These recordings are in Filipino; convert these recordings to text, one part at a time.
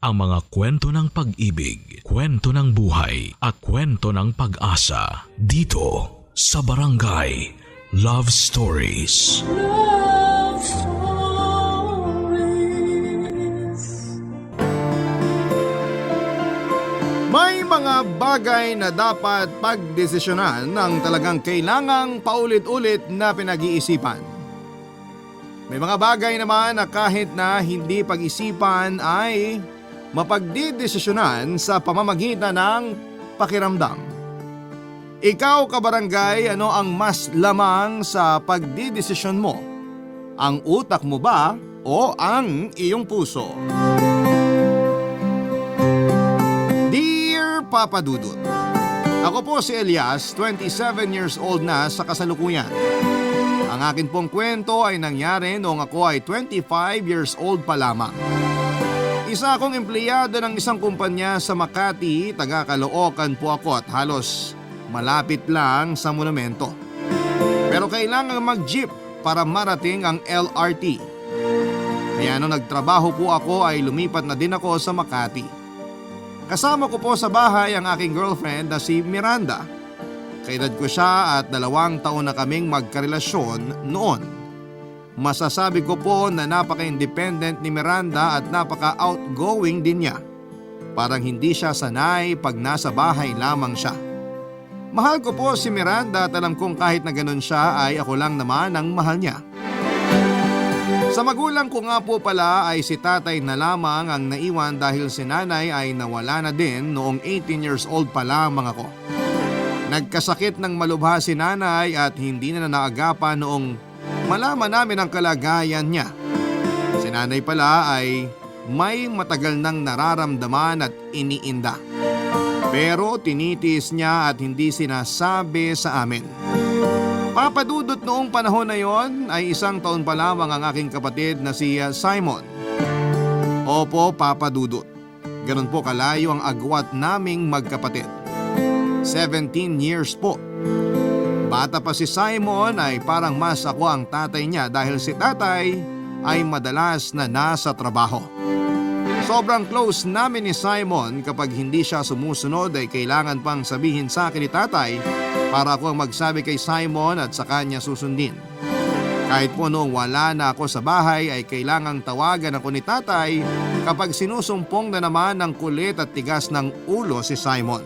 ang mga kwento ng pag-ibig, kwento ng buhay at kwento ng pag-asa dito sa Barangay Love Stories. Love Stories. May mga bagay na dapat pagdesisyonan ng talagang kailangang paulit-ulit na pinag-iisipan. May mga bagay naman na kahit na hindi pag-isipan ay mapagdidesisyonan sa pamamagitan ng pakiramdam. Ikaw, kabarangay, ano ang mas lamang sa pagdidesisyon mo? Ang utak mo ba o ang iyong puso? Dear Papa Dudut, ako po si Elias, 27 years old na sa kasalukuyan. Ang akin pong kwento ay nangyari noong ako ay 25 years old pa lamang. Isa akong empleyado ng isang kumpanya sa Makati, taga Caloocan po ako at halos malapit lang sa monumento. Pero kailangan mag-jeep para marating ang LRT. Kaya nung nagtrabaho po ako ay lumipat na din ako sa Makati. Kasama ko po sa bahay ang aking girlfriend na si Miranda. Kaedad ko siya at 2 taon na kaming magkarelasyon noon. Masasabi ko po na napaka-independent ni Miranda at napaka-outgoing din niya. Parang hindi siya sanay pag nasa bahay lamang siya. Mahal ko po si Miranda at alam kong kahit na ganun siya ay ako lang naman ang mahal niya. Sa magulang ko nga po pala ay si tatay na lamang ang naiwan dahil si nanay ay nawala na din noong 18 years old pa lamang ako. Nagkasakit ng malubha si nanay at hindi na naagapan noong malaman namin ang kalagayan niya. Si nanay pala ay may matagal nang nararamdaman at iniinda. Pero tinitiis niya at hindi sinasabi sa amin. Papadudot noong panahon na yon ay 1 taon pa lamang ang aking kapatid na si Simon. Opo, papadudot. Ganun po kalayo ang agwat naming magkapatid. 17 years po. Bata pa si Simon ay parang mas ako ang tatay niya dahil si tatay ay madalas na nasa trabaho. Sobrang close namin ni Simon, kapag hindi siya sumusunod ay kailangan pang sabihin sa akin ni tatay para ako ang magsabi kay Simon at sa kanya susundin. Kahit po noong wala na ako sa bahay ay kailangang tawagan ako ni tatay kapag sinusumpong na naman ng kulit at tigas ng ulo si Simon.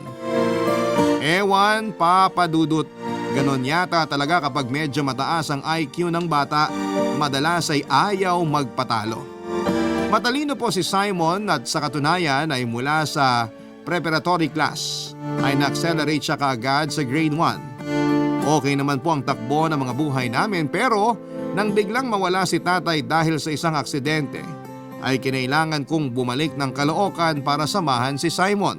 Ewan, papadudot. Ganon yata talaga kapag medyo mataas ang IQ ng bata, madalas ay ayaw magpatalo. Matalino po si Simon at sa katunayan ay mula sa preparatory class ay na-accelerate siya kaagad sa grade 1. Okay naman po ang takbo ng mga buhay namin pero nang biglang mawala si tatay dahil sa isang aksidente ay kinailangan kong bumalik ng Caloocan para samahan si Simon.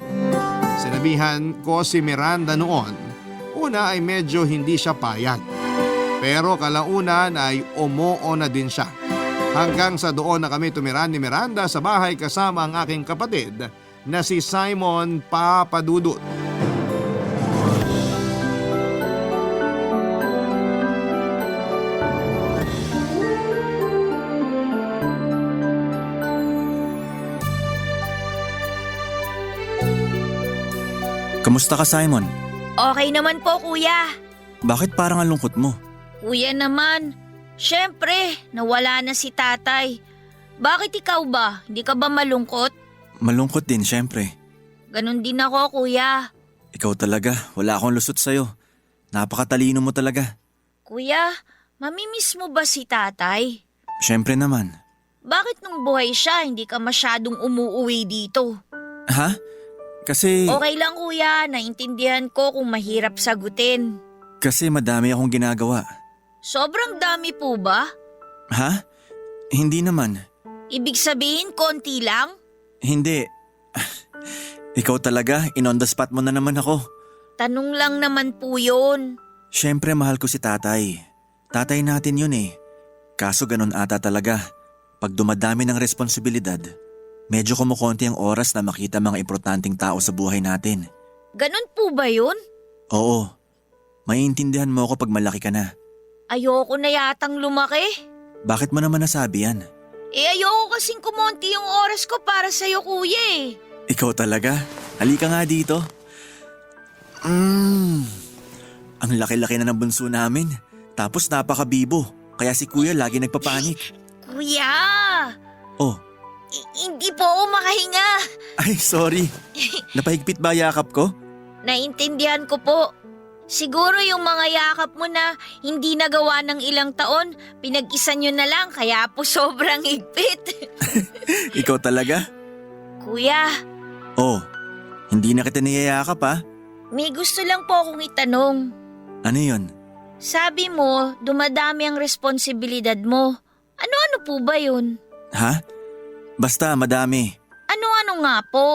Sinabihan ko si Miranda noon. Una ay medyo hindi siya payag. Pero kalaunan ay umoo na din siya. Hanggang sa doon na kami tumira ni Miranda sa bahay kasama ang aking kapatid na si Simon Papadudut. Kamusta ka, Simon? Okay naman po, kuya. Bakit parang ang lungkot mo? Kuya naman, syempre, nawala na si tatay. Bakit ikaw ba? Hindi ka ba malungkot? Malungkot din, syempre. Ganon din ako, kuya. Ikaw talaga, wala akong lusot sa'yo. Napakatalino mo talaga. Kuya, mamimiss mo ba si tatay? Syempre naman. Bakit nung buhay siya, hindi ka masyadong umuuwi dito? Ha? Kasi... Okay lang, kuya. Naintindihan ko kung mahirap sagutin. Kasi madami akong ginagawa. Sobrang dami po ba? Ha? Hindi naman. Ibig sabihin, konti lang? Hindi. Ikaw talaga, in-on the spot mo na naman ako. Tanong lang naman po yun. Syempre mahal ko si tatay. Tatay natin yun eh. Kaso ganun ata talaga. Pag dumadami ng responsibilidad, medyo kumukonti ang oras na makita mga importanteng tao sa buhay natin. Ganon po ba yun? Oo. Maiintindihan mo ako pag malaki ka na. Ayoko na yatang lumaki. Bakit mo naman nasabi yan? Ayoko kasing kumonti yung oras ko para sa'yo, kuya eh. Ikaw talaga? Halika nga dito. Ang laki-laki na ng bunso namin. Tapos napakabibo. Kaya si kuya lagi nagpapanik. Kuya! Oh, Hindi po ako makahinga. ay sorry. Napahigpit ba yakap ko? Naintindihan ko po. Siguro yung mga yakap mo na hindi nagawa ng ilang taon, pinag-isa nyo na lang kaya po sobrang higpit. Ikaw talaga? Kuya, Oh, hindi na kita niyayakap ha? may gusto lang po akong itanong. Ano yun? Sabi mo, dumadami ang responsibilidad mo. Ano-ano po ba yun? Ha? Basta madami. Ano-ano nga po?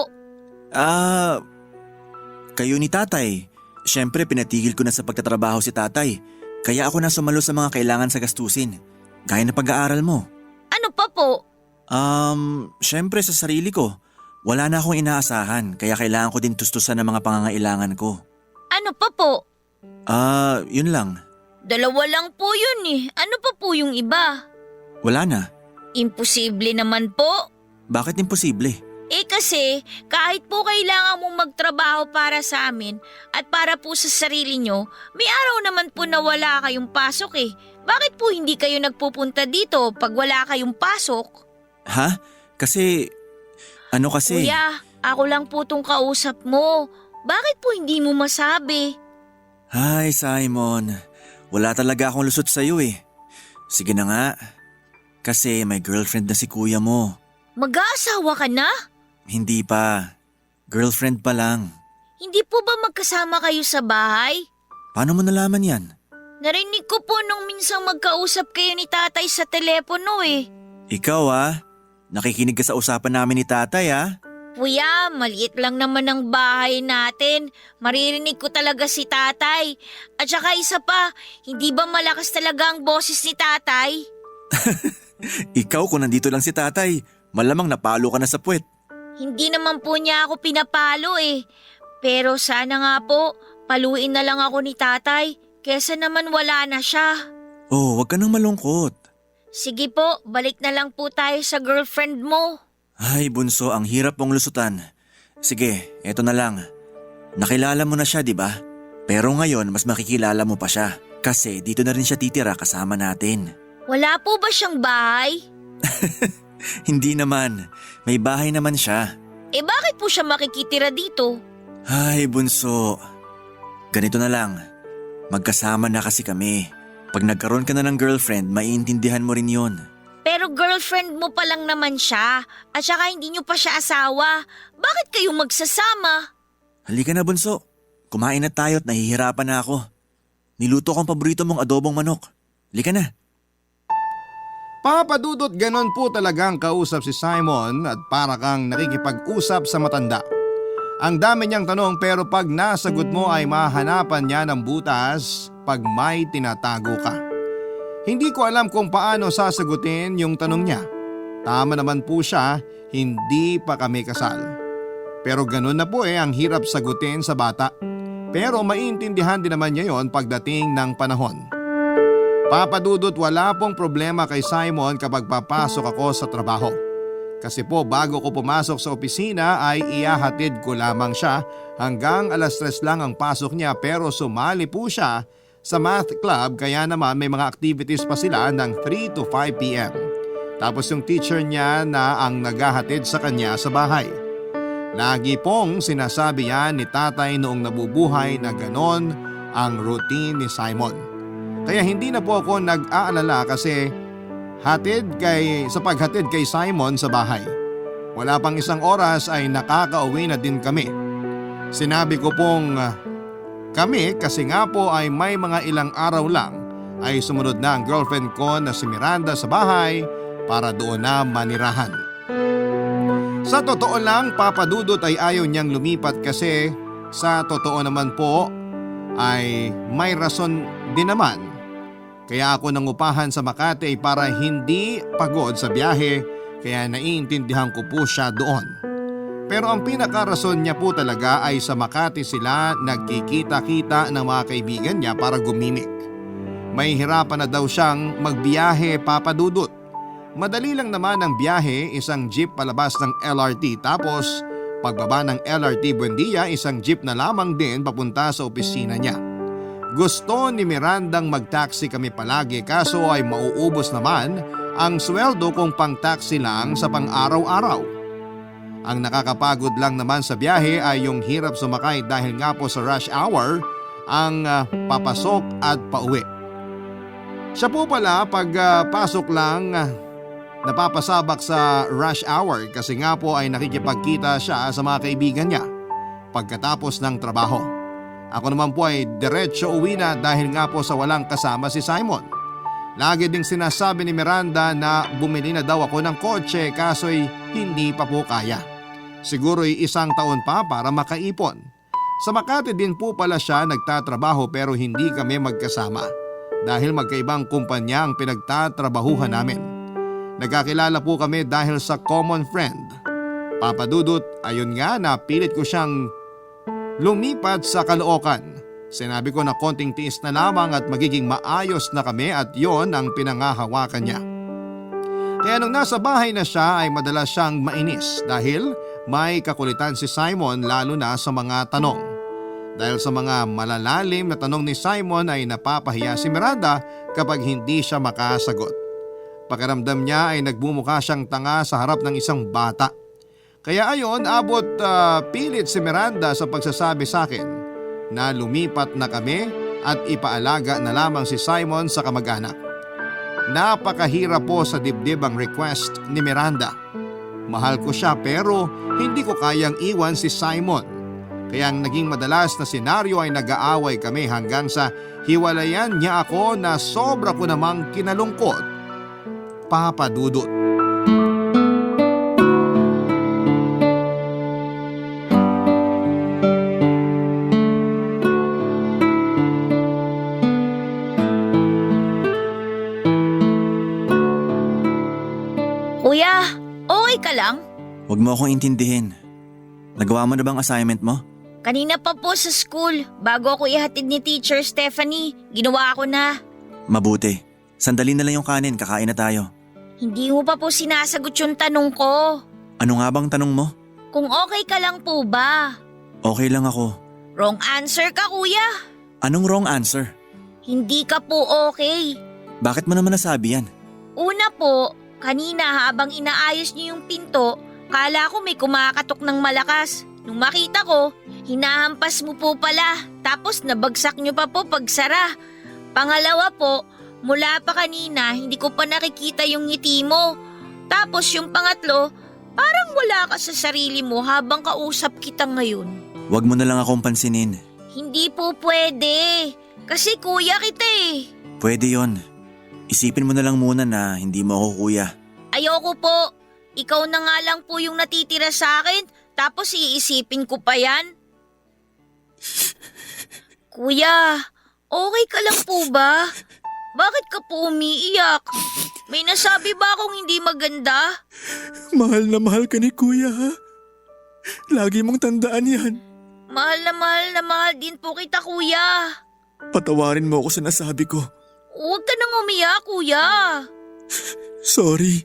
Kayo ni tatay. Siyempre pinatigil ko na sa pagtatrabaho si tatay. Kaya ako na sumalo sa mga kailangan sa gastusin. Gaya na pag-aaral mo. Ano pa po? Siyempre sa sarili ko. Wala na akong inaasahan kaya kailangan ko din tustusan ng mga pangangailangan ko. Ano pa po? Yun lang. Dalawa lang po yun eh. Ano pa po yung iba? Wala na. Imposible naman po. Bakit imposible? Kasi kahit po kailangan mong magtrabaho para sa amin at para po sa sarili nyo, may araw naman po na wala kayong pasok eh. Bakit po hindi kayo nagpupunta dito pag wala kayong pasok? Ha? Kasi... Kuya, ako lang po tong kausap mo. Bakit po hindi mo masabi? Hi Simon. Wala talaga akong lusot sa'yo eh. Sige na nga. Kasi may girlfriend na si kuya mo. Mag-aasawa ka na? Hindi pa. Girlfriend pa lang. Hindi po ba magkasama kayo sa bahay? Paano mo nalaman yan? Narinig ko po nung minsang magkausap kayo ni tatay sa telepono eh. Ikaw nakikinig ka sa usapan namin ni tatay Kuya, maliit lang naman ang bahay natin. Maririnig ko talaga si tatay. At saka isa pa, hindi ba malakas talaga ang boses ni tatay? Ikaw kung nandito lang si tatay, malamang napalo ka na sa puwet. Hindi naman po niya ako pinapalo eh. Pero sana nga po, paluin na lang ako ni tatay. Kesa naman wala na siya. Oh, wag ka nang malungkot. Sige po, balik na lang po tayo sa girlfriend mo. Ay bunso, ang hirap mong lusutan. Sige, eto na lang. Nakilala mo na siya, di ba? Pero ngayon, mas makikilala mo pa siya. Kasi dito na rin siya titira kasama natin. Wala po ba siyang bahay? Hindi naman. May bahay naman siya. Bakit po siya makikitira dito? Ay bunso. Ganito na lang. Magkasama na kasi kami. Pag nagkaroon ka na ng girlfriend, maiintindihan mo rin yon. Pero girlfriend mo pa lang naman siya. At saka hindi niyo pa siya asawa. Bakit kayo magsasama? Halika na bunso. Kumain na tayo at nahihirapan na ako. Niluto kong paborito mong adobong manok. Halika na. Papadudot ganon po talagang kausap si Simon at para kang nakikipag-usap sa matanda. Ang dami niyang tanong pero pag nasagot mo ay mahanapan niya ng butas pag may tinatago ka. Hindi ko alam kung paano sasagutin yung tanong niya. Tama naman po siya, hindi pa kami kasal. Pero ganun na po ang hirap sagutin sa bata. Pero maiintindihan din naman niya yon pagdating ng panahon. Papadudot wala pong problema kay Simon kapag papasok ako sa trabaho. Kasi po bago ko pumasok sa opisina ay ihahatid ko lamang siya hanggang 3:00 lang ang pasok niya pero sumali po siya sa math club kaya naman may mga activities pa sila ng 3 to 5 p.m. Tapos yung teacher niya na ang naghahatid sa kanya sa bahay. Lagi pong sinasabi yan ni tatay noong nabubuhay na ganon ang routine ni Simon. Kaya hindi na po ako nag-aalala kasi sa paghatid kay Simon sa bahay. Wala pang 1 oras ay nakakauwi na din kami. Sinabi ko pong kami kasi nga po ay may mga ilang araw lang ay sumunod na ang girlfriend ko na si Miranda sa bahay para doon na manirahan. Sa totoo lang, Papadudot ay ayaw niyang lumipat kasi sa totoo naman po ay may rason din naman. Kaya ako nangupahan sa Makati para hindi pagod sa biyahe kaya naiintindihan ko po siya doon. Pero ang pinakarason niya po talaga ay sa Makati sila nagkikita-kita ng mga kaibigan niya para gumimik. May hirapan na daw siyang magbiyahe, Papadudot. Madali lang naman ang biyahe, isang jeep palabas ng LRT tapos pagbaba ng LRT Buendia, isang jeep na lamang din papunta sa opisina niya. Gusto ni Mirandang mag-taxi kami palagi kaso ay mauubos naman ang sweldo kung pang-taxi lang sa pang-araw-araw. Ang nakakapagod lang naman sa biyahe ay yung hirap sumakay dahil nga po sa rush hour ang papasok at pauwi. Siya po pala pasok lang napapasabak sa rush hour kasi nga po ay nakikipagkita siya sa mga kaibigan niya pagkatapos ng trabaho. Ako naman po ay diretso uwi na dahil nga po sa walang kasama si Simon. Lagi ding sinasabi ni Miranda na bumili na daw ako ng kotse kaso'y hindi pa po kaya. Siguro'y 1 taon pa para makaipon. Sa Makati din po pala siya nagtatrabaho pero hindi kami magkasama dahil magkaibang kumpanya ang pinagtatrabahuhan namin. Nagkakilala po kami dahil sa common friend. Papa Dudut, ayun nga na pilit ko siyang lumipat sa Caloocan. Sinabi ko na konting tiis na lamang at magiging maayos na kami at yon ang pinangahawakan niya. Kaya nung nasa bahay na siya ay madalas siyang mainis dahil may kakulitan si Simon lalo na sa mga tanong. Dahil sa mga malalalim na tanong ni Simon ay napapahiya si Miranda kapag hindi siya makasagot. Pakiramdam niya ay nagbumukha siyang tanga sa harap ng isang bata. Kaya ayon abot pilit si Miranda sa pagsasabi sa akin na lumipat na kami at ipaalaga na lamang si Simon sa kamag-anak. Napakahirap po sa dibdib ang request ni Miranda. Mahal ko siya pero hindi ko kayang iwan si Simon. Kaya ang naging madalas na senaryo ay nag-aaway kami hanggang sa hiwalayan niya ako na sobra ko namang kinalungkot. Papa Dudut. Kuya, okay ka lang? Huwag mo akong intindihin. Nagawa mo na bang assignment mo? Kanina pa po sa school, bago ako ihatid ni Teacher Stephanie, ginawa ko na. Mabuti. Sandali na lang yung kanin, kakain na tayo. Hindi mo pa po sinasagot yung tanong ko. Ano nga bang tanong mo? Kung okay ka lang po ba? Okay lang ako. Wrong answer ka, kuya. Anong wrong answer? Hindi ka po okay. Bakit mo naman nasabi yan? Una po, kanina habang inaayos niyo yung pinto, kala ko may kumakatok ng malakas. Nung makita ko, hinahampas mo po pala, tapos nabagsak niyo pa po pagsara. Pangalawa po, mula pa kanina hindi ko pa nakikita yung ngiti mo. Tapos yung pangatlo, parang wala ka sa sarili mo habang kausap kita ngayon. Huwag mo na lang akong pansinin. Hindi po pwede, kasi kuya kita eh. Pwede yon. Isipin mo na lang muna na hindi mo ako kuya. Ayoko po. Ikaw na nga lang po yung natitira sa akin, tapos iisipin ko pa yan. Kuya, okay ka lang po ba? Bakit ka po umiiyak? May nasabi ba akong hindi maganda? Mahal na mahal ka ni kuya, ha? Lagi mong tandaan yan. Mahal na mahal din po kita, kuya. Patawarin mo ako sa nasabi ko. Huwag ka nang umiyak, kuya. Sorry.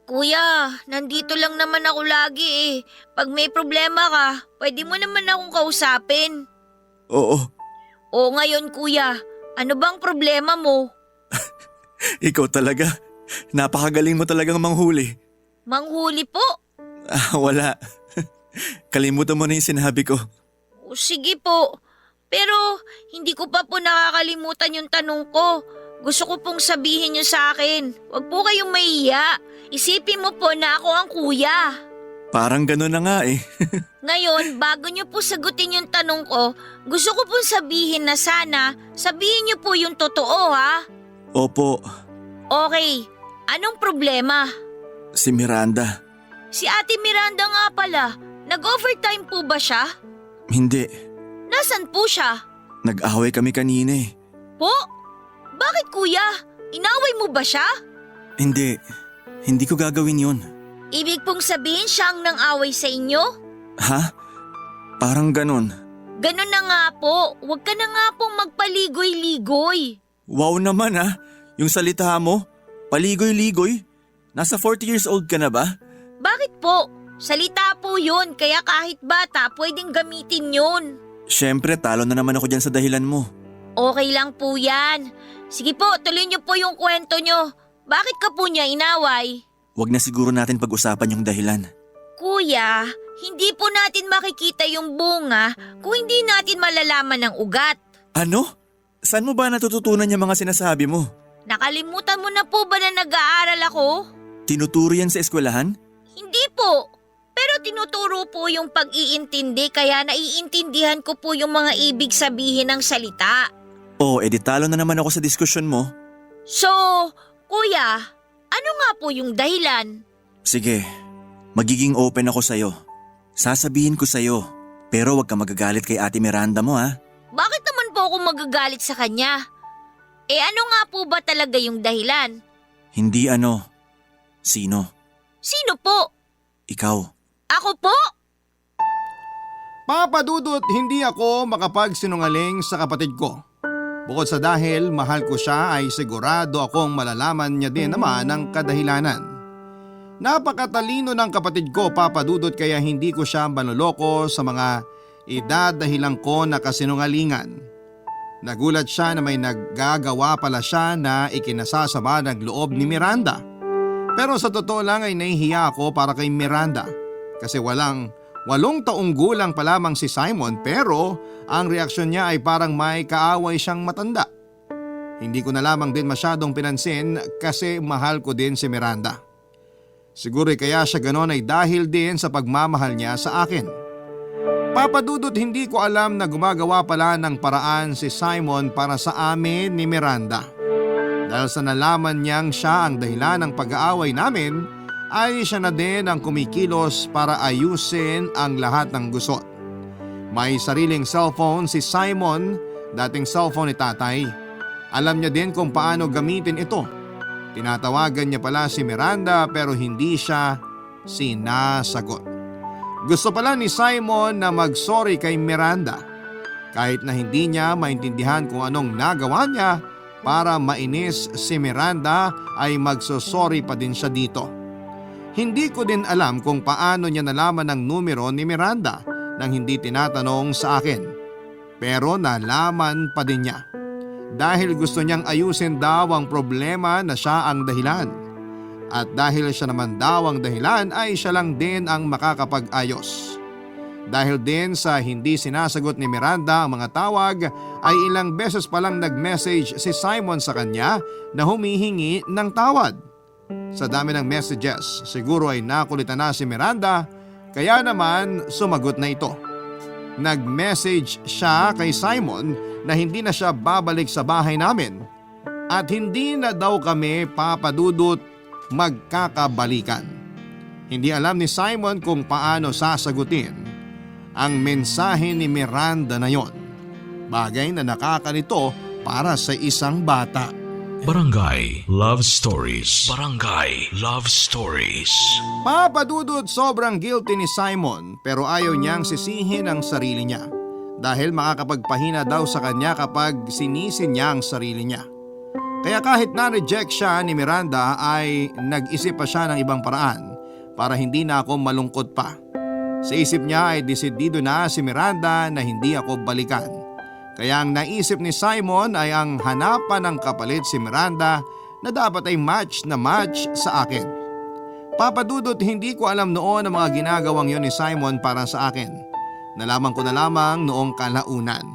Kuya, nandito lang naman ako lagi eh. Pag may problema ka, pwede mo naman akong kausapin. Oo, O ngayon, kuya, ano bang problema mo? ikaw talaga. Napakagaling mo talagang manghuli. Manghuli po? Wala. Kalimutan mo na yung sinabi ko. O sige po. Pero hindi ko pa po nakakalimutan yung tanong ko. Gusto ko pong sabihin niyo sa akin. Huwag po kayong mahiya. Isipin mo po na ako ang kuya. Parang gano'n na nga eh. Ngayon, bago niyo po sagutin yung tanong ko, gusto ko pong sabihin na sana, sabihin niyo po yung totoo ha. Opo, Okay, anong problema? si Miranda. Si Ate Miranda nga pala, nag-overtime po ba siya? Hindi, Nasaan po siya? nag-away kami kanina eh. Po? Bakit kuya? Inaway mo ba siya? Hindi ko gagawin yun. Ibig pong sabihin siyang nang away sa inyo? Ha? Parang ganon. Ganun na nga po, huwag ka na nga pong magpaligoy-ligoy. Wow naman ah, yung salita mo, paligoy-ligoy. Nasa 40 years old ka na ba? Bakit po? Salita po yun, kaya kahit bata pwedeng gamitin yun. Siyempre, talo na naman ako dyan sa dahilan mo. Okay lang po yan. Sige po, tuloy niyo po yung kwento niyo. Bakit ka po niya inaway? Huwag na siguro natin pag-usapan yung dahilan. Kuya, hindi po natin makikita yung bunga kung hindi natin malalaman ang ugat. Ano? Saan mo ba natututunan yung mga sinasabi mo? Nakalimutan mo na po ba na nag-aaral ako? Tinuturo yan sa eskwelahan? Hindi po. Pero tinuturo po yung pag-iintindi kaya naiintindihan ko po yung mga ibig sabihin ng salita. Oo, edi talo na naman ako sa diskusyon mo. So, kuya, ano nga po yung dahilan? Sige, magiging open ako sa'yo. Sasabihin ko sa'yo, pero huwag ka magagalit kay Ate Miranda mo ha. Bakit naman po ako magagalit sa kanya? Ano nga po ba talaga yung dahilan? Hindi ano. Sino? Sino po? Ikaw. Ako po? Papa Dudut, hindi ako makapagsinungaling sa kapatid ko. Bukod sa dahil mahal ko siya ay sigurado akong malalaman niya din naman ang kadahilanan. Napakatalino ng kapatid ko, Papa Dudut, kaya hindi ko siya manloloko sa mga idadahilan ko na kasinungalingan. Nagulat siya na may naggagawa pala siya na ikinasasama ng loob ni Miranda. Pero sa totoo lang ay nahihiya ako para kay Miranda kasi 8 taong gulang pa lamang si Simon pero ang reaksyon niya ay parang may kaaway siyang matanda. Hindi ko na lamang din masyadong pinansin kasi mahal ko din si Miranda. Siguro kaya siya ganon ay dahil din sa pagmamahal niya sa akin. Papa Dudut, hindi ko alam na gumagawa pala ng paraan si Simon para sa amin ni Miranda. Dahil sa nalaman niyang siya ang dahilan ng pag-aaway namin, ay siya na din ang kumikilos para ayusin ang lahat ng gusot. May sariling cellphone si Simon, dating cellphone ni tatay. Alam niya din kung paano gamitin ito. Tinatawagan niya pala si Miranda pero hindi siya sinasagot. Gusto pala ni Simon na mag-sorry kay Miranda. Kahit na hindi niya maintindihan kung anong nagawa niya, para mainis si Miranda ay magsosorry pa din siya dito. Hindi ko din alam kung paano niya nalaman ang numero ni Miranda nang hindi tinatanong sa akin. Pero nalaman pa din niya. Dahil gusto niyang ayusin daw ang problema na siya ang dahilan. At dahil siya naman daw ang dahilan ay siya lang din ang makakapag-ayos. Dahil din sa hindi sinasagot ni Miranda ang mga tawag ay ilang beses palang nag-message si Simon sa kanya na humihingi ng tawad. Sa dami ng messages, siguro ay nakulitan na si Miranda kaya naman sumagot na ito. Nag-message siya kay Simon na hindi na siya babalik sa bahay namin at hindi na daw kami, Papa Dudut, magkakabalikan. Hindi alam ni Simon kung paano sasagutin ang mensahe ni Miranda na yon. Bagay na nakakalito para sa isang bata. Barangay Love Stories. Barangay Love Stories. Papa Dudut, sobrang guilty ni Simon pero ayaw niyang sisihin ang sarili niya. Dahil makakapagpahina daw sa kanya kapag sinisin niya ang sarili niya. Kaya kahit na-reject siya ni Miranda ay nag-isip pa siya ng ibang paraan para hindi na ako malungkot pa. Sa isip niya ay desidido na si Miranda na hindi ako balikan. Kaya ang naisip ni Simon ay ang hanapan ng kapalit si Miranda na dapat ay match na match sa akin. Papa Dudut, hindi ko alam noon ang mga ginagawang yon ni Simon para sa akin. Nalaman ko na lamang noong kalaunan.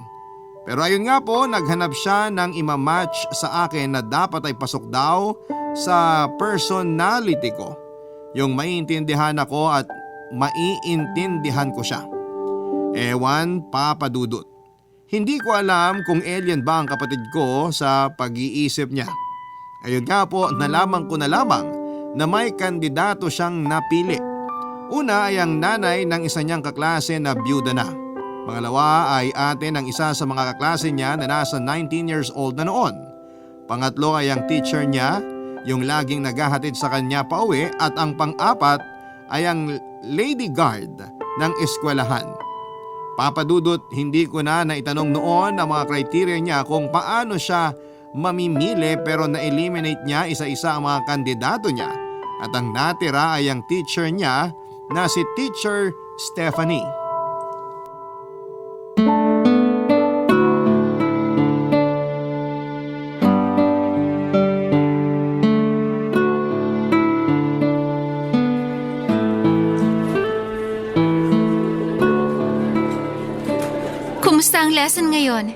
Pero ayun nga po, naghanap siya ng imamatch sa akin na dapat ay pasok daw sa personality ko. Yung maiintindihan ako at maiintindihan ko siya. Ewan, Papa Dudut. Hindi ko alam kung alien ba ang kapatid ko sa pag-iisip niya. Ayun nga po, nalaman ko na lamang na may kandidato siyang napili. Una ay ang nanay ng isa niyang kaklase na byuda na. Pangalawa ay ate ng isa sa mga kaklase niya na nasa 19 years old na noon. Pangatlo ay ang teacher niya, yung laging naghahatid sa kanya pauwi, at ang pang-apat ay ang lady guard ng eskwelahan. Papa Dudut, hindi ko na naitanong noon ang mga criteria niya kung paano siya mamimili pero na-eliminate niya isa-isa ang mga kandidato niya at ang natira ay ang teacher niya na si Teacher Stephanie. Kumusta ang lesson ngayon?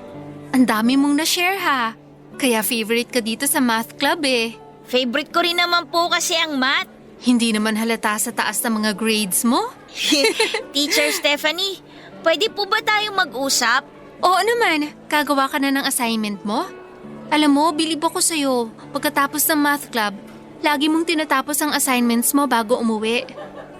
Ang dami mong na-share ha. Kaya favorite ka dito sa math club eh. Favorite ko rin naman po kasi ang math. Hindi naman halata sa taas ng mga grades mo? Teacher Stephanie, pwede po ba tayong mag-usap? Oo naman, kagawa ka na ng assignment mo? Alam mo, bilib ako sa'yo. Pagkatapos ng math club, lagi mong tinatapos ang assignments mo bago umuwi.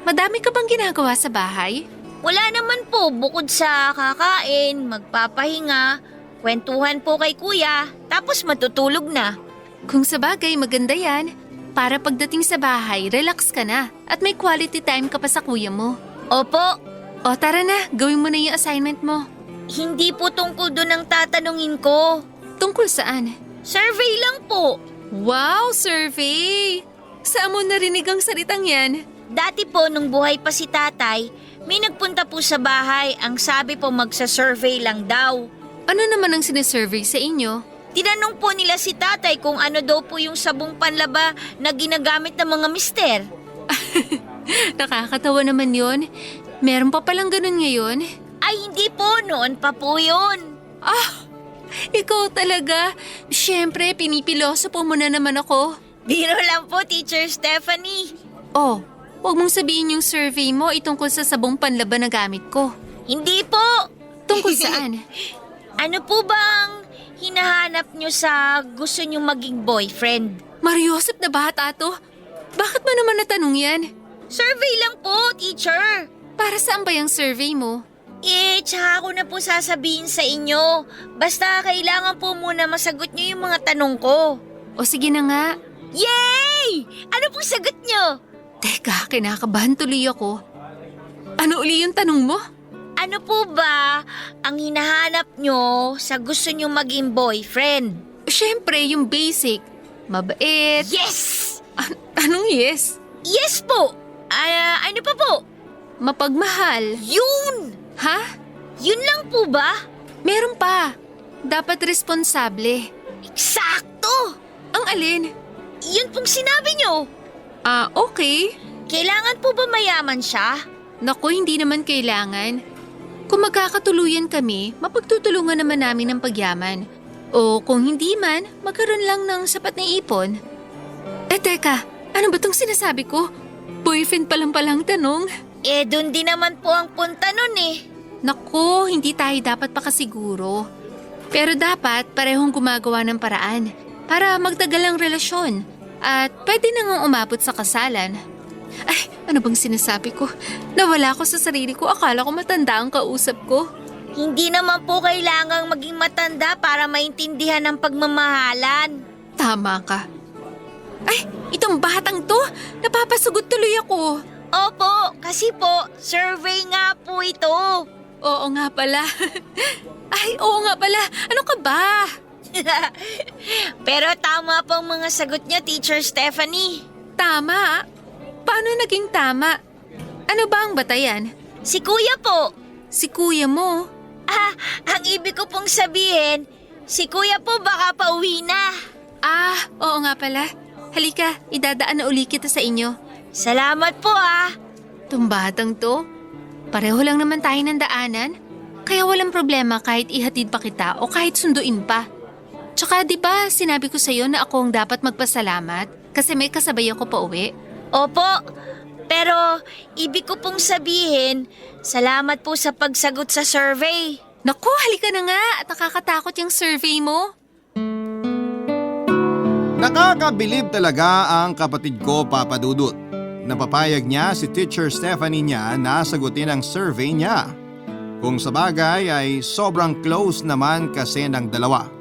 Madami ka bang ginagawa sa bahay? Wala naman po bukod sa kakain, magpapahinga, kwentuhan po kay kuya, tapos matutulog na. Kung sabagay, maganda yan. Para pagdating sa bahay, relax ka na at may quality time ka pa sa kuya mo. Opo, O tara na, gawin mo na yung assignment mo. hindi po tungkol doon ang tatanungin ko. Tungkol saan? Survey lang po. Wow, survey! Saan mo narinig ang salitang yan? Dati po nung buhay pa si tatay, may nagpunta po sa bahay. Ang sabi po magsa-survey lang daw. Ano naman ang sinisurvey sa inyo? Tinanong po nila si tatay kung ano daw po yung sabong panlaba na ginagamit ng mga mister. Nakakatawa naman yon. Meron pa palang ganun ngayon. Ay hindi po, noon pa po yun. Ikaw talaga. Siyempre, pinipilosopo mo na naman ako. Biro lang po, Teacher Stephanie. Oh, huwag mong sabihin yung survey mo itungkol sa sabong panlaba na gamit ko. Hindi po. Tungkol saan? Ano po bang hinahanap nyo sa gusto nyo maging boyfriend? Mariosep na bata to. Bakit mo naman natanong yan? Survey lang po, teacher. Para saan ba yung survey mo? Tsaka ko na po sasabihin sa inyo. Basta kailangan po muna masagot nyo yung mga tanong ko. O sige na nga. Yay! Ano pong sagot nyo? Teka, kinakabahan tuloy ako. Ano uli yung tanong mo? Ano po ba ang hinahanap nyo sa gusto nyo maging boyfriend? Siyempre, yung basic. Mabait. Yes! Anong yes? Yes po! Ano pa po? Mapagmahal. Yun! Ha? Yun lang po ba? Meron pa. Dapat responsable. Eksakto! Ang alin? Yun pong sinabi nyo. Okay. Kailangan po ba mayaman siya? Naku, hindi naman kailangan. Kung magkakatuluyan kami, mapagtutulungan naman namin ng pagyaman. O kung hindi man, magkaroon lang ng sapat na ipon. Teka, ano ba tong sinasabi ko? Boyfriend palang tanong. Dun din naman po ang punta nun eh. Naku, hindi tayo dapat pakasiguro. Pero dapat parehong gumagawa ng paraan para magtagal ang relasyon at pwede nang umabot sa kasalan. Ay, ano bang sinasabi ko? Nawala ko sa sarili ko, akala ko matanda ang kausap ko. Hindi naman po kailangang maging matanda para maintindihan ang pagmamahalan. Tama ka. Ay, itong batang to, napapasugod tuloy ako. Opo, kasi po, survey nga po ito. Oo nga pala. Ay, oo nga pala. Ano ka ba? Pero tama po ang mga sagot niya, Teacher Stephanie. Tama? Paano naging tama? Ano ba ang batayan? Si Kuya po. Si kuya mo. Ang ibig ko pong sabihin, si Kuya po baka pauwi na. Oo nga pala. Halika, idadaan na uli kita sa inyo. Salamat po Itong batang to, pareho lang naman tayo ng daanan. Kaya walang problema kahit ihatid pa kita o kahit sunduin pa. Tsaka di ba sinabi ko sa'yo na ako ang dapat magpasalamat kasi may kasabay ako pa uwi? Opo, pero ibig ko pong sabihin, salamat po sa pagsagot sa survey. Naku, halika na nga at nakakatakot yung survey mo. Nakakabilib talaga ang kapatid ko, Papa Dudut. Napapayag niya si Teacher Stephanie niya na sagutin ang survey niya. Kung sa bagay ay sobrang close naman kasi ng dalawa.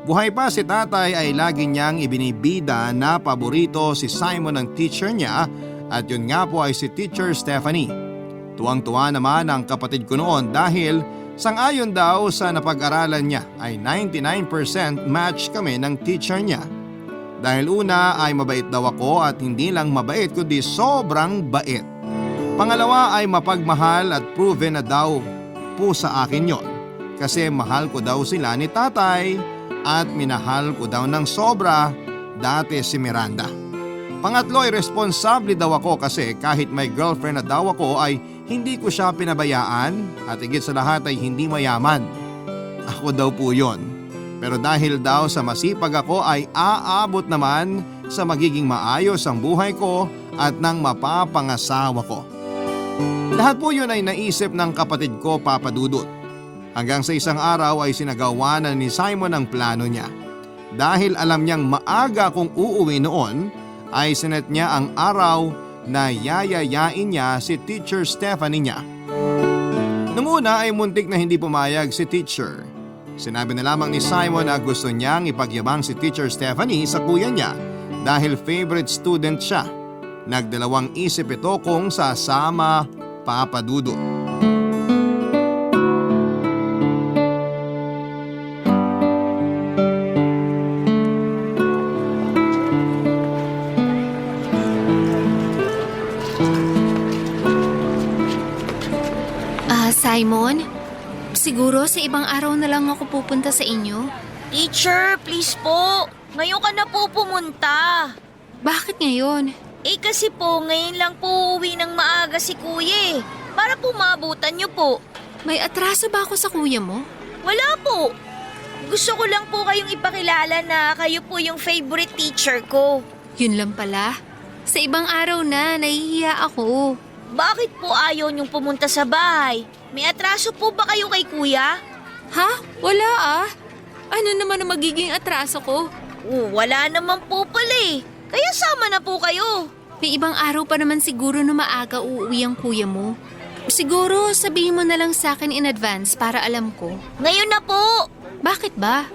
Buhay pa si tatay ay lagi niyang ibinibida na paborito si Simon ng teacher niya at yun nga po ay si Teacher Stephanie. Tuwang-tuwa naman ang kapatid ko noon dahil sang-ayon daw sa napag-aralan niya ay 99% match kami ng teacher niya. Dahil una ay mabait daw ako at hindi lang mabait kundi sobrang bait. Pangalawa ay mapagmahal at proven na daw po sa akin yon. Kasi mahal ko daw sila ni tatay at minahal ko daw ng sobra dati si Miranda. Pangatlo ay responsable daw ako kasi kahit may girlfriend na daw ako ay hindi ko siya pinabayaan at higit sa lahat ay hindi mayaman. Ako daw po yon. Pero dahil daw sa masipag ako ay aabot naman sa magiging maayos ang buhay ko at ng mapapangasawa ko. Lahat po yun ay naisip ng kapatid ko, Papa Dudut. Hanggang sa isang araw ay sinagawa na ni Simon ang plano niya. Dahil alam niyang maaga kung uuwi noon, ay sinet niya ang araw na yayayain niya si Teacher Stephanie niya. Nung una ay muntik na hindi pumayag si Teacher. Sinabi na lamang ni Simon na gusto niyang ipagyabang si Teacher Stephanie sa kuya niya dahil favorite student siya. Nagdalawang isip ito kung sasama, Papa Dudut. Simon, siguro sa ibang araw na lang ako pupunta sa inyo. Teacher, please po. Ngayon ka na po pumunta. Bakit ngayon? Kasi po, ngayon lang po uuwi ng maaga si kuya para po maabutan niyo po. May atraso ba ako sa kuya mo? Wala po. Gusto ko lang po kayong ipakilala na kayo po yung favorite teacher ko. Yun lang pala. Sa ibang araw na, nahihiya ako. Bakit po ayaw niyong pumunta sa bahay? May atraso po ba kayo kay kuya? Ha? Wala ah. Ano naman ang magiging atraso ko? Wala naman po pala Kaya sama na po kayo. May ibang araw pa naman siguro na maaga uuwi ang kuya mo. Siguro sabihin mo na lang sa akin in advance para alam ko. Ngayon na po. Bakit ba?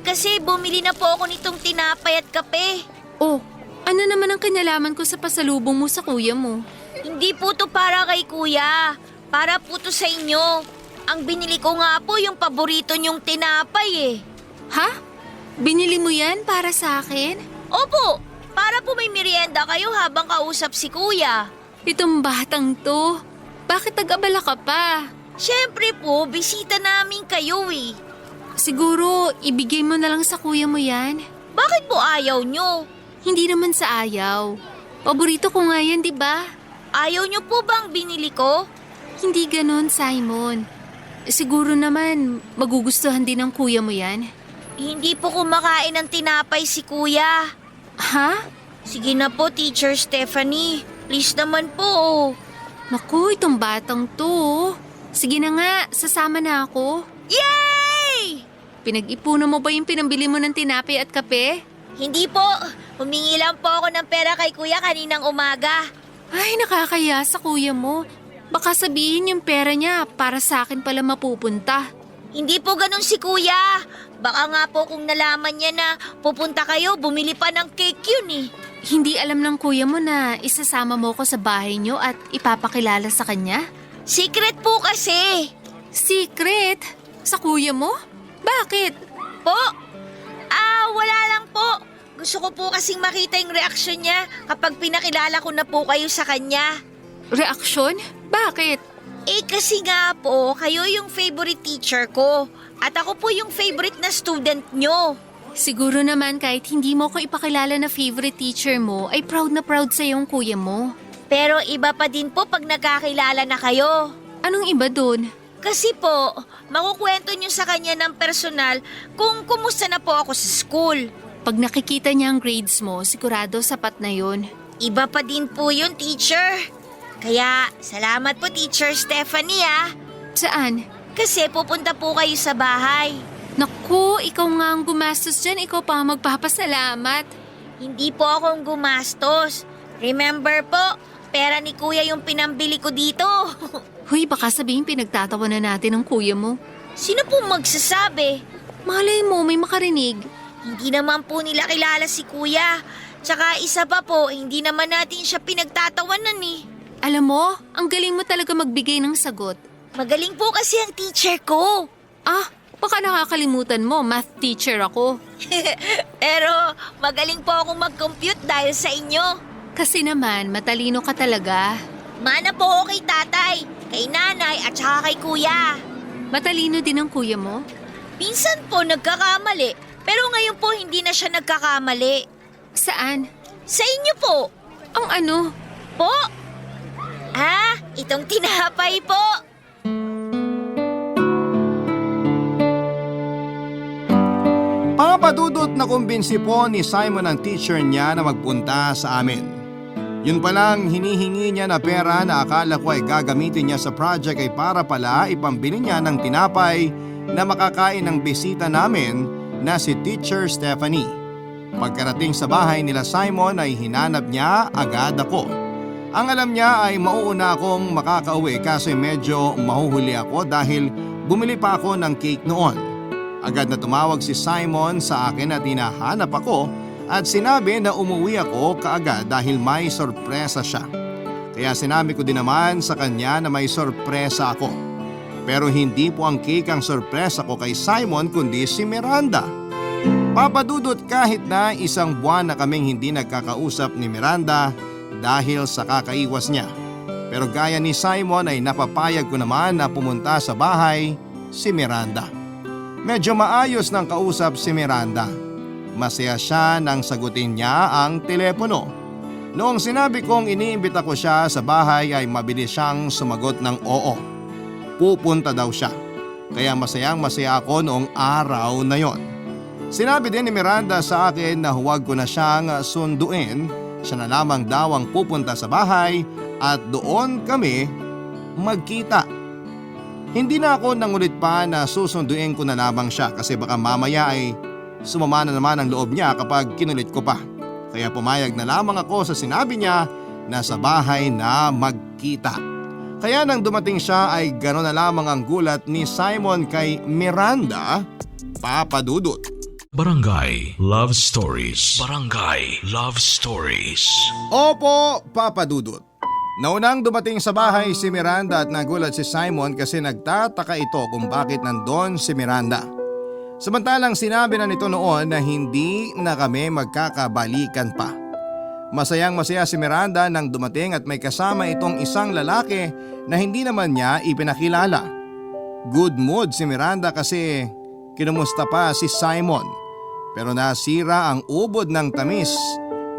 Kasi bumili na po ako nitong tinapay at kape. Oh, ano naman ang kinalaman ko sa pasalubong mo sa kuya mo? Hindi po to para kay kuya. Para po to sa inyo. Ang binili ko nga po yung paborito niyong tinapay Ha? Binili mo yan para sa akin? Opo, para po may merienda kayo habang kausap si kuya. Itong batang to, bakit nag-abala ka pa? Siyempre po, bisita namin kayo Siguro, ibigay mo na lang sa kuya mo yan. Bakit po ayaw nyo? Hindi naman sa ayaw. Paborito ko nga yan, di ba? Ayaw nyo po bang binili ko? Hindi ganon, Simon. Siguro naman, magugustuhan din ng kuya mo yan. Hindi po kumakain ng tinapay si kuya. Ha? Sige na po, Teacher Stephanie. Please naman po. Naku, itong batang to. Sige na nga, sasama na ako. Yay! Pinag-ipunan mo ba yung pinambili mo ng tinapay at kape? Hindi po. Humingi lang po ako ng pera kay kuya kaninang umaga. Ay, nakakaya sa kuya mo. Baka sabihin yung pera niya para sa akin pala mapupunta. Hindi po ganun si kuya. Baka nga po kung nalaman niya na pupunta kayo, bumili pa ng cake yun Hindi alam ng kuya mo na isasama mo ko sa bahay niyo at ipapakilala sa kanya? Secret po kasi. Secret? Sa kuya mo? Bakit? Po? Wala lang po. Gusto ko po kasing makita yung reaksyon niya kapag pinakilala ko na po kayo sa kanya. Reaksyon? Bakit? Kasi nga po, kayo yung favorite teacher ko. At ako po yung favorite na student nyo. Siguro naman kahit hindi mo ko ipakilala na favorite teacher mo, ay proud na proud sa yung kuya mo. Pero iba pa din po pag nagkakilala na kayo. Anong iba dun? Kasi po, makukwento nyo sa kanya ng personal kung kumusta na po ako sa school. Pag nakikita niya ang grades mo, sigurado sapat na yun. Iba pa din po yun, teacher. Kaya, salamat po, Teacher Stephanie Saan? Kasi pupunta po kayo sa bahay. Naku, ikaw nga ang gumastos dyan, ikaw pa ang magpapasalamat. Hindi po akong gumastos. Remember po, pera ni kuya yung pinambili ko dito. Huy, baka sabihin pinagtatawanan natin ng kuya mo. Sino po magsasabi? Malay mo, may makarinig. Hindi naman po nila kilala si kuya. Tsaka isa pa po, hindi naman natin siya pinagtatawanan Alam mo, ang galing mo talaga magbigay ng sagot. Magaling po kasi ang teacher ko. Baka nakakalimutan mo, math teacher ako. Pero magaling po akong mag-compute dahil sa inyo. Kasi naman, matalino ka talaga. Mana po ako kay tatay, kay nanay at saka kay kuya. Matalino din ang kuya mo? Minsan po nagkakamali, pero ngayon po hindi na siya nagkakamali. Saan? Sa inyo po. Ang ano? Po? Itong tinapay po. Papadudot na kumbinsi po ni Simon ang teacher niya na magpunta sa amin. Yun palang hinihingi niya na pera na akala ko ay gagamitin niya sa project ay para pala ipambili niya ng tinapay na makakain ng bisita namin na si Teacher Stephanie. Pagkarating sa bahay nila Simon ay hinanap niya agad ako. Ang alam niya ay mauuna akong makakauwi kasi medyo mahuhuli ako dahil bumili pa ako ng cake noon. Agad na tumawag si Simon sa akin at hinahanap ako at sinabi na umuwi ako kaagad dahil may sorpresa siya. Kaya sinabi ko din naman sa kanya na may sorpresa ako. Pero hindi po ang cake ang sorpresa ko kay Simon kundi si Miranda. Papadudot kahit na 1 buwan na kaming hindi nagkakausap ni Miranda dahil sa kakaiwas niya. Pero gaya ni Simon ay napapayag ko naman na pumunta sa bahay si Miranda. Medyo maayos ng kausap si Miranda. Masaya siya nang sagutin niya ang telepono. Noong sinabi kong iniimbita ko siya sa bahay ay mabilis siyang sumagot ng oo. Pupunta daw siya. Kaya masayang masaya ako noong araw na yon. Sinabi din ni Miranda sa akin na huwag ko na siyang sunduin. Siya na lamang daw ang pupunta sa bahay at doon kami magkita. Hindi na ako nangulit pa na susunduin ko na lamang siya kasi baka mamaya ay sumama na naman ang loob niya kapag kinulit ko pa. Kaya pumayag na lamang ako sa sinabi niya na sa bahay na magkita. Kaya nang dumating siya ay gano'n na lamang ang gulat ni Simon kay Miranda, papadudot. Barangay Love Stories. Barangay Love Stories. Opo, papadudot. Naunang dumating sa bahay si Miranda at nagulat si Simon kasi nagtataka ito kung bakit nandun si Miranda. Samantalang sinabi na nito noon na hindi na kami magkakabalikan pa. Masayang masaya si Miranda nang dumating at may kasama itong isang lalaki na hindi naman niya ipinakilala. Good mood si Miranda kasi kinumusta pa si Simon. Pero nasira ang ubod ng tamis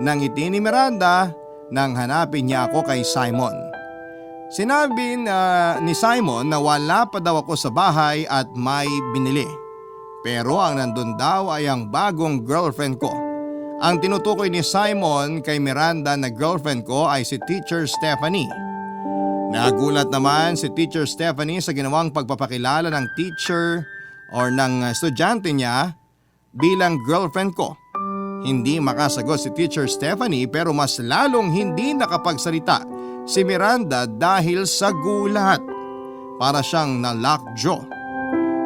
ng ngiti ni Miranda nang hanapin niya ako kay Simon. Sinabi ni Simon na wala pa daw ako sa bahay at may binili. Pero ang nandun daw ay ang bagong girlfriend ko. Ang tinutukoy ni Simon kay Miranda na girlfriend ko ay si Teacher Stephanie. Nagulat naman si Teacher Stephanie sa ginawang pagpapakilala ng teacher or ng estudyante niya bilang girlfriend ko. Hindi makasagot si Teacher Stephanie pero mas lalong hindi nakapagsalita si Miranda dahil sa gulat. Para siyang na-lockjaw.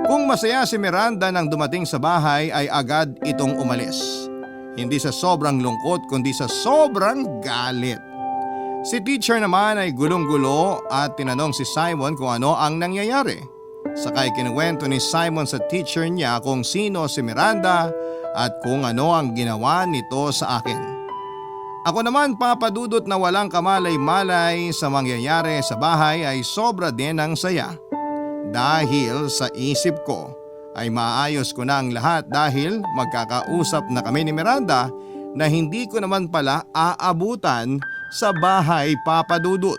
Kung masaya si Miranda nang dumating sa bahay ay agad itong umalis. Hindi sa sobrang lungkot kundi sa sobrang galit. Si teacher naman ay gulong-gulo at tinanong si Simon kung ano ang nangyayari. Sakay kinuwento ni Simon sa teacher niya kung sino si Miranda at kung ano ang ginawa nito sa akin. Ako naman papadudot na walang kamalay-malay sa mangyayari sa bahay ay sobra din ang saya. Dahil sa isip ko ay maayos ko na ang lahat dahil magkakausap na kami ni Miranda na hindi ko naman pala aabutan sa bahay papadudot.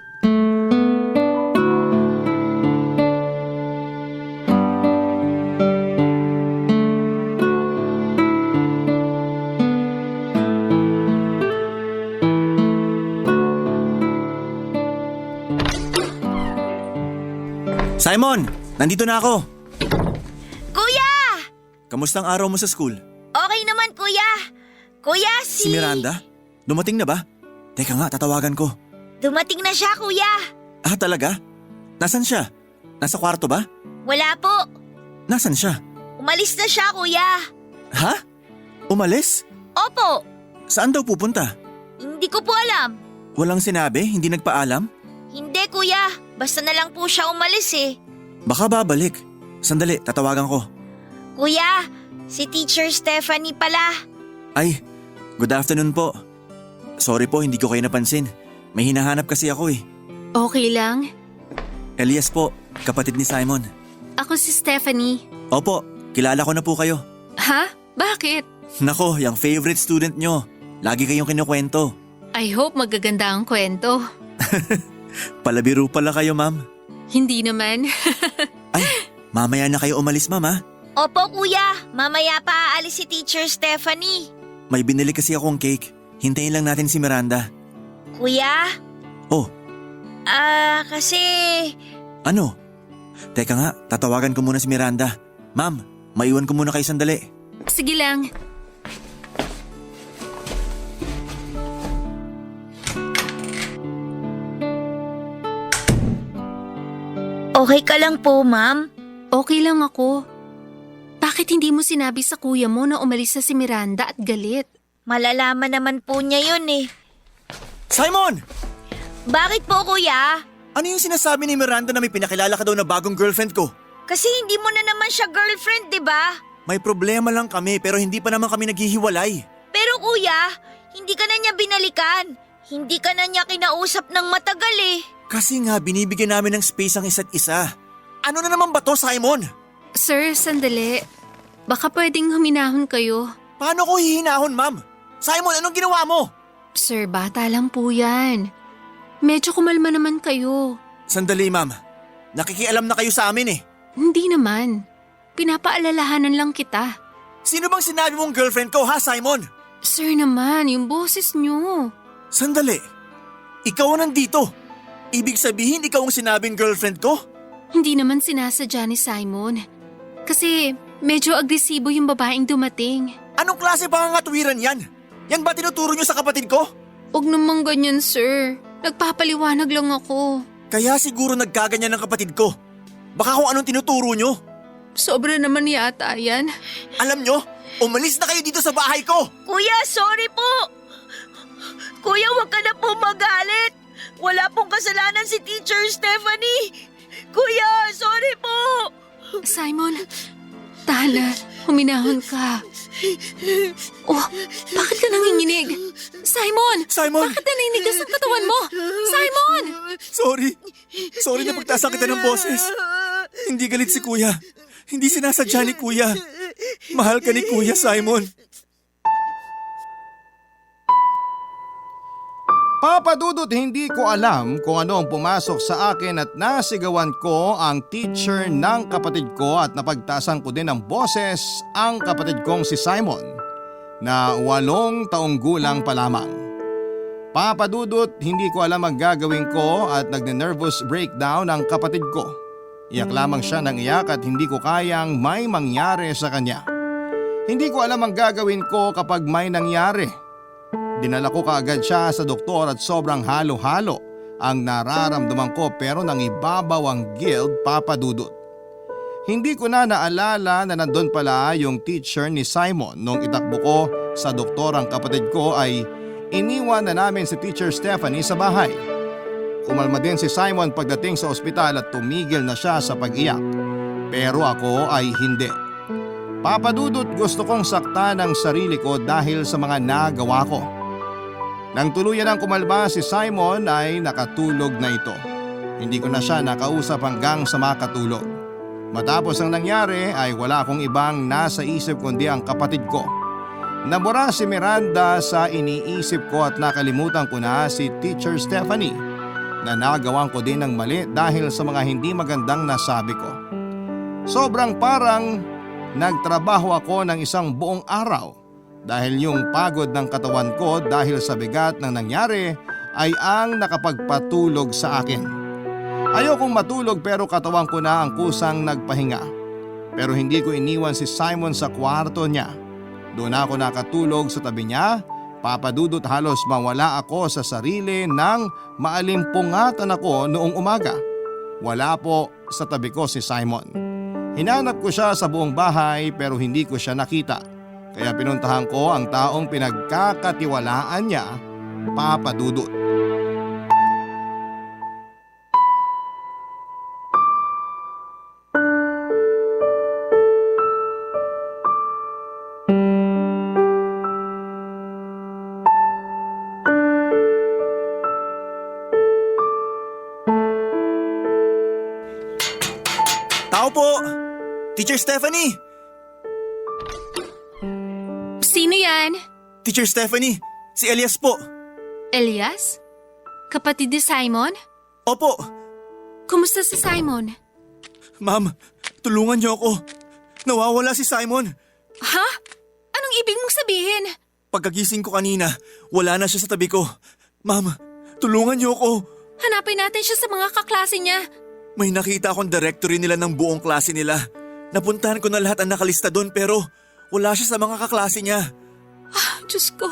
Simon, nandito na ako. Kuya! Kamusta ang araw mo sa school? Okay naman, kuya. Kuya, Si Miranda? Dumating na ba? Teka nga, tatawagan ko. Dumating na siya, kuya. Ah, talaga? Nasaan siya? Nasa kwarto ba? Wala po. Nasaan siya? Umalis na siya, kuya. Ha? Umalis? Opo. Saan daw pupunta? Hindi ko po alam. Walang sinabi? Hindi nagpaalam? Hindi, kuya. Basta na lang po siya umalis eh. Baka babalik. Sandali, tatawagan ko. Kuya, si Teacher Stephanie pala. Ay, good afternoon po. Sorry po, hindi ko kayo napansin. May hinahanap kasi ako eh. Okay lang. Elias po, kapatid ni Simon. Ako si Stephanie. Opo, kilala ko na po kayo. Ha? Bakit? Nako, yung favorite student nyo. Lagi kayong kinukwento. I hope magaganda ang kwento. Palabiro pala kayo, ma'am. Hindi naman. Ay, mamaya na kayo umalis, ma'am ha? Opo kuya, mamaya pa aalis si Teacher Stephanie. May binili kasi akong cake. Hintayin lang natin si Miranda. Kuya? Oh, Kasi... ano? Teka nga, tatawagan ko muna si Miranda. Ma'am, maiwan ko muna kayo sandali. Sige lang. Okay ka lang po, ma'am? Okay lang ako. Bakit hindi mo sinabi sa kuya mo na umalis na si Miranda at galit? Malalaman naman po niya yun eh. Simon! Bakit po kuya? Ano yung sinasabi ni Miranda na may pinakilala ka daw na bagong girlfriend ko? Kasi hindi mo na naman siya girlfriend, di ba? May problema lang kami pero hindi pa naman kami naghihiwalay. Pero kuya, hindi ka na niya binalikan. Hindi ka na niya kinausap ng matagal eh. Kasi nga binibigyan namin ng space ang isa't isa. Ano na naman ba to, Simon? Sir, sandali. Baka pwedeng huminahon kayo. Paano ko hihinahon, ma'am? Simon, anong ginawa mo? Sir, bata lang po yan. Medyo kumalma naman kayo. Sandali, ma'am. Nakikialam na kayo sa amin eh. Hindi naman. Pinapaalalahanan lang kita. Sino bang sinabi mong girlfriend ko, ha, Simon? Sir naman, yung boses nyo. Sandali. Ikaw ang nandito. Ibig sabihin ikaw ang sinabing girlfriend ko? Hindi naman sinasadya ni Simon. Kasi medyo agresibo yung babaeng dumating. Anong klase pangangatwiran yan? Yan ba tinuturo niyo sa kapatid ko? Huwag naman ganyan, sir. Nagpapaliwanag lang ako. Kaya siguro nagkaganyan ng kapatid ko. Baka kung anong tinuturo niyo. Sobra naman yata yan. Alam niyo, umalis na kayo dito sa bahay ko. Kuya, sorry po. Kuya, wag ka na po magalit. Wala pong kasalanan si Teacher Stephanie. Kuya, sorry po. Simon, tahan na. Huminahon ka. Oh, bakit ka nanginginig? Simon! Simon! Bakit naninigas ang katawan mo? Simon! Sorry. Sorry na pagtaas kita ng boses. Hindi galit si Kuya. Hindi sinasadya ni Kuya. Mahal ka ni Kuya, Simon. Papa Dudut, hindi ko alam kung ano ang pumasok sa akin at nasigawan ko ang teacher ng kapatid ko at napagtasan ko din ng boses ang kapatid kong si Simon na 8 taong gulang pa lamang. Papa Dudut, hindi ko alam ang gagawin ko at nagne-nervous breakdown ang kapatid ko. Iyak lamang siya ng iyak at hindi ko kayang may mangyari sa kanya. Hindi ko alam ang gagawin ko kapag may nangyari. Dinala ko kaagad siya sa doktor at sobrang halo-halo ang nararamdaman ko pero nangibabaw ang guilt, Papa Dudut. Hindi ko na naalala na nandun pala yung teacher ni Simon nung itakbo ko sa doktor ang kapatid ko ay iniwan na namin si Teacher Stephanie sa bahay. Kumalma din si Simon pagdating sa ospital at tumigil na siya sa pag-iyak. Pero ako ay hindi. Papa Dudut, gusto kong saktan ang sarili ko dahil sa mga nagawa ko. Nang tuluyan ang kumalma si Simon ay nakatulog na ito. Hindi ko na siya nakausap hanggang sa makatulog. Matapos ang nangyari ay wala akong ibang nasa isip kundi ang kapatid ko. Nabura si Miranda sa iniisip ko at nakalimutan ko na si Teacher Stephanie na nagawan ko din ng mali dahil sa mga hindi magandang nasabi ko. Sobrang parang nagtrabaho ako ng isang buong araw. Dahil yung pagod ng katawan ko dahil sa bigat ng nangyari ay ang nakapagpatulog sa akin. Ayokong matulog pero katawan ko na ang kusang nagpahinga. Pero hindi ko iniwan si Simon sa kwarto niya. Doon ako nakatulog sa tabi niya. Papa Dudut, halos mawala ako sa sarili nang maalimpungatan ako noong umaga. Wala po sa tabi ko si Simon. Hinanap ko siya sa buong bahay pero hindi ko siya nakita. Kaya pinuntahan ko ang taong pinagkakatiwalaan niya, Papa Dudut. po! Teacher Stephanie! Sino yan? Teacher Stephanie, si Elias po. Elias? Kapatid ni Simon? Opo. Kumusta si Simon? Ma'am, tulungan niyo ako. Nawawala si Simon. Ha? Anong ibig mong sabihin? Pagkagising ko kanina, wala na siya sa tabi ko. Ma'am, tulungan niyo ako. Hanapin natin siya sa mga kaklase niya. May nakita akong directory nila ng buong klase nila. Napuntahan ko na lahat ang nakalista doon pero wala siya sa mga kaklase niya. Diyos ko,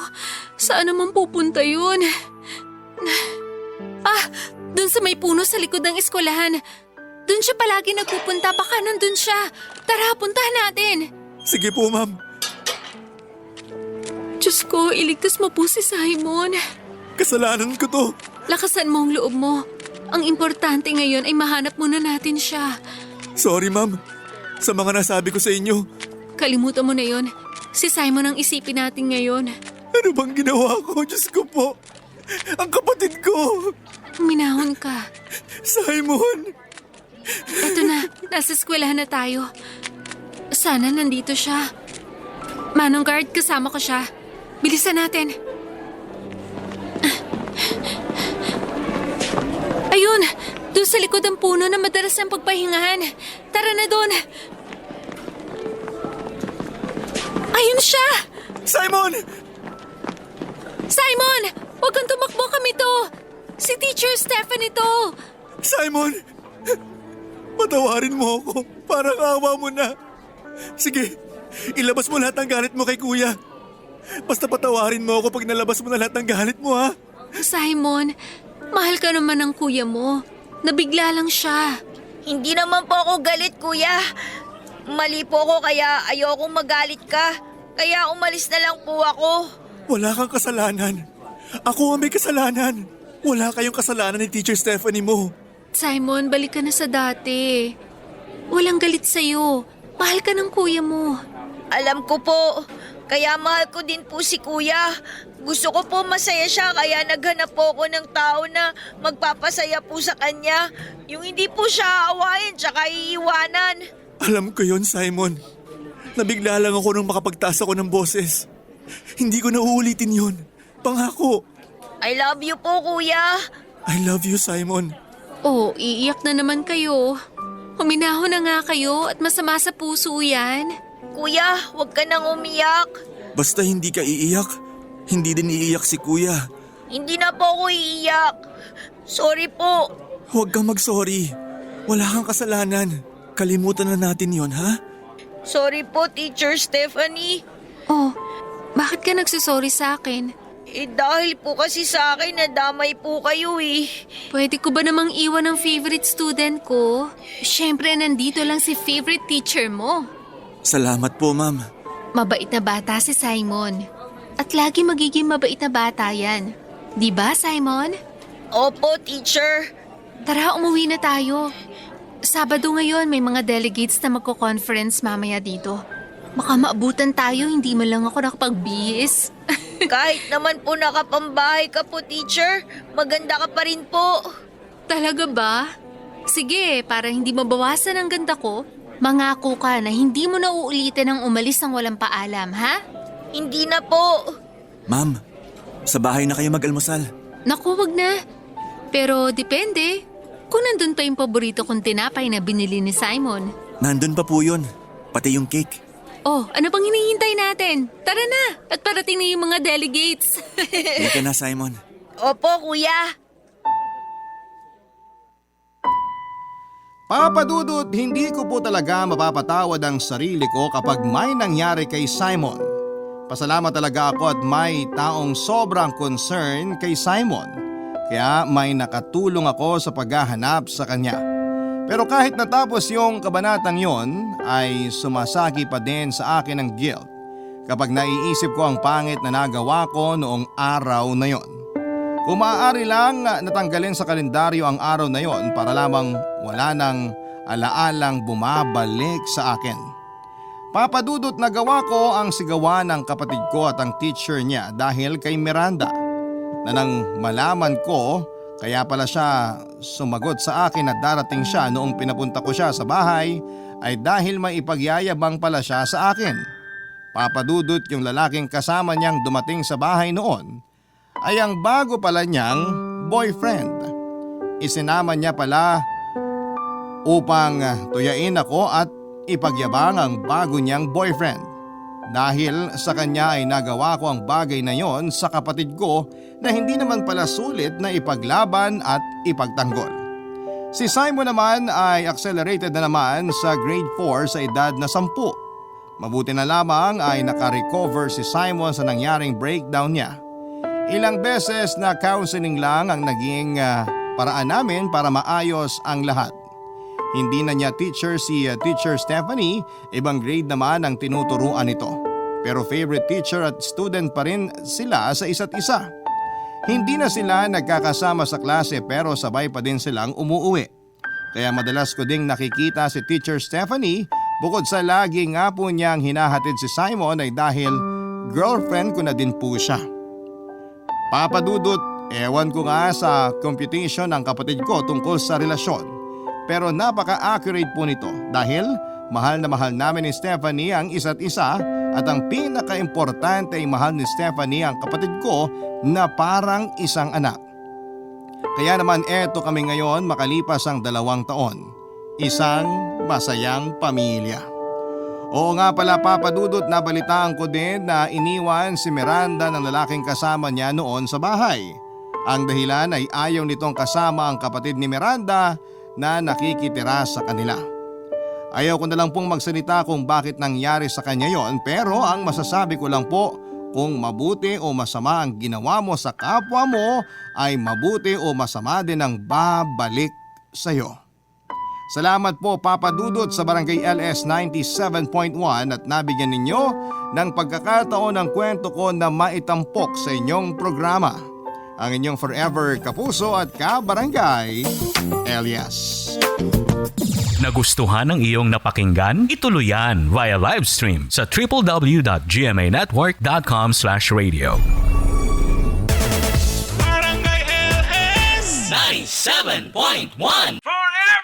saan naman pupunta yun? Dun sa may puno sa likod ng eskwelahan. Dun siya palagi nagpupunta, baka nandun siya. Tara, puntahan natin. Sige po, ma'am. Diyos ko, iligtas mo po si Simon. Kasalanan ko to. Lakasan mo ang loob mo. Ang importante ngayon ay mahanap muna natin siya. Sorry, ma'am. Sa mga nasabi ko sa inyo. Kalimutan mo na yon. Si Simon ang isipin natin ngayon. Ano bang ginawa ko? Diyos ko po. Ang kapatid ko. Minahon ka. Simon. Eto na, nasa eskwelahan na tayo. Sana nandito siya. Manong guard, kasama ko siya. Bilisan natin. Ayun! Doon sa likod ng puno na madalas ang pagpahingahan. Tara na doon! Ayun siya! Simon! Simon! Huwag kang tumakbo, kami to! Si Teacher Stephanie to! Simon! Patawarin mo ako. Parang awa mo na. Sige, ilabas mo lahat ng galit mo kay kuya. Basta patawarin mo ako pag nalabas mo na lahat ng galit mo, ha? Simon, mahal ka naman ng kuya mo. Nabigla lang siya. Hindi naman po ako galit, kuya. Mali po ako kaya ayokong magalit ka. Kaya umalis na lang po ako. Wala kang kasalanan. Ako ang may kasalanan. Wala kayong kasalanan ni Teacher Stephanie mo. Simon, balik ka na sa dati. Walang galit sa'yo. Mahal ka ng kuya mo. Alam ko po. Kaya mahal ko din po si kuya. Gusto ko po masaya siya kaya naghanap po ako ng tao na magpapasaya po sa kanya. Yung hindi po siya aawain tsaka iiwanan. Alam ko yon, Simon. Nabigla lang ako nung makapagtaas ako ng boses. Hindi ko na uulitin yon. Pangako. I love you po, kuya. I love you, Simon. Oh, iiyak na naman kayo. Huminahon na nga kayo at masama sa puso yan. Kuya, huwag ka nang umiyak. Basta hindi ka iiyak, hindi din iiyak si kuya. Hindi na po ako iiyak. Sorry po. Huwag kang mag-sorry. Wala kang kasalanan. Kalimutan na natin yon, ha? Sorry po, Teacher Stephanie. Oh, bakit ka nagsasorry sa akin? Dahil po kasi sa akin nadamay po kayo eh. Pwede ko ba namang iwan ang favorite student ko? Siyempre, nandito lang si favorite teacher mo. Salamat po, ma'am. Mabait na bata si Simon. At lagi magiging mabait na bata yan. Di ba, Simon? Opo, teacher. Tara, umuwi na tayo. Sabado ngayon, may mga delegates na magko-conference mamaya dito. Baka maabutan tayo, hindi man lang ako nakapagbihis. Kahit naman po nakapambahay ka po, teacher, maganda ka pa rin po. Talaga ba? Sige, para hindi mabawasan ang ganda ko, mangako ka na hindi mo na uulitin ang umalis ng walang paalam, ha? Hindi na po. Ma'am, sa bahay na kayo mag-almusal. Naku, wag na. Pero depende. Kung nandun pa yung paborito kong tinapay na binili ni Simon. Nandun pa po yun, pati yung cake. Oh, ano bang hinihintay natin? Tara na, at parating na yung mga delegates. Halika na, Simon. Opo, kuya. Papadudot, hindi ko po talaga mapapatawad ang sarili ko kapag may nangyari kay Simon. Pasalamat talaga ako at may taong sobrang concern kay Simon. Kaya may nakatulong ako sa paghahanap sa kanya. Pero kahit natapos yung kabanatang yon, ay sumasaki pa din sa akin ang guilt kapag naiisip ko ang pangit na nagawa ko noong araw na yon. Kung maaari lang natanggalin sa kalendaryo ang araw na yon para lamang wala nang alaalang bumabalik sa akin. Papadudot na gawa ko ang sigawan ng kapatid ko at ang teacher niya dahil kay Miranda. Na nang malaman ko, kaya pala siya sumagot sa akin na darating siya noong pinapunta ko siya sa bahay ay dahil may ipagyayabang pala siya sa akin. Papadudot, yung lalaking kasama niyang dumating sa bahay noon ay ang bago pala niyang boyfriend. Isinama niya pala upang tuyain ako at ipagyabang ang bago niyang boyfriend. Dahil sa kanya ay nagawa ko ang bagay na yon sa kapatid ko na hindi naman pala sulit na ipaglaban at ipagtanggol. Si Simon naman ay accelerated na naman sa grade 4 sa edad na 10. Mabuti na lamang ay nakarecover si Simon sa nangyaring breakdown niya. Ilang beses na counseling lang ang naging paraan namin para maayos ang lahat. Hindi na niya teacher si Teacher Stephanie, ibang grade naman ang tinuturuan nito. Pero favorite teacher at student pa rin sila sa isa't isa. Hindi na sila nagkakasama sa klase pero sabay pa din silang umuuwi. Kaya madalas ko ding nakikita si Teacher Stephanie, bukod sa lagi nga po niyang hinahatid si Simon ay dahil girlfriend ko na din po siya. Papadudot, ewan ko nga sa computation ng kapatid ko tungkol sa relasyon. Pero napaka-accurate po nito dahil mahal na mahal namin ni Stephanie ang isa't isa at ang pinaka-importante ay mahal ni Stephanie ang kapatid ko na parang isang anak. Kaya naman eto kami ngayon makalipas ang 2 taon. Isang masayang pamilya. Oo nga pala Papadudot, nabalitaan ko din na iniwan si Miranda ng lalaking kasama niya noon sa bahay. Ang dahilan ay ayaw nitong kasama ang kapatid ni Miranda na nakikitira sa kanila. Ayaw ko na lang pong magsalita kung bakit nangyari sa kanya yon, pero ang masasabi ko lang po, kung mabuti o masama ang ginawa mo sa kapwa mo ay mabuti o masama din ang babalik sa iyo. Salamat po Papadudot sa Barangay LS 97.1 at nabigyan ninyo ng pagkakataon ng kwento ko na maitampok sa inyong programa. Ang inyong forever kapuso at kabarangay, Elias. Nagustuhan ng iyong napakinggan? Ituloy yan via live stream sa www.gmanetwork.com/radio. Barangay LS 97.1 Forever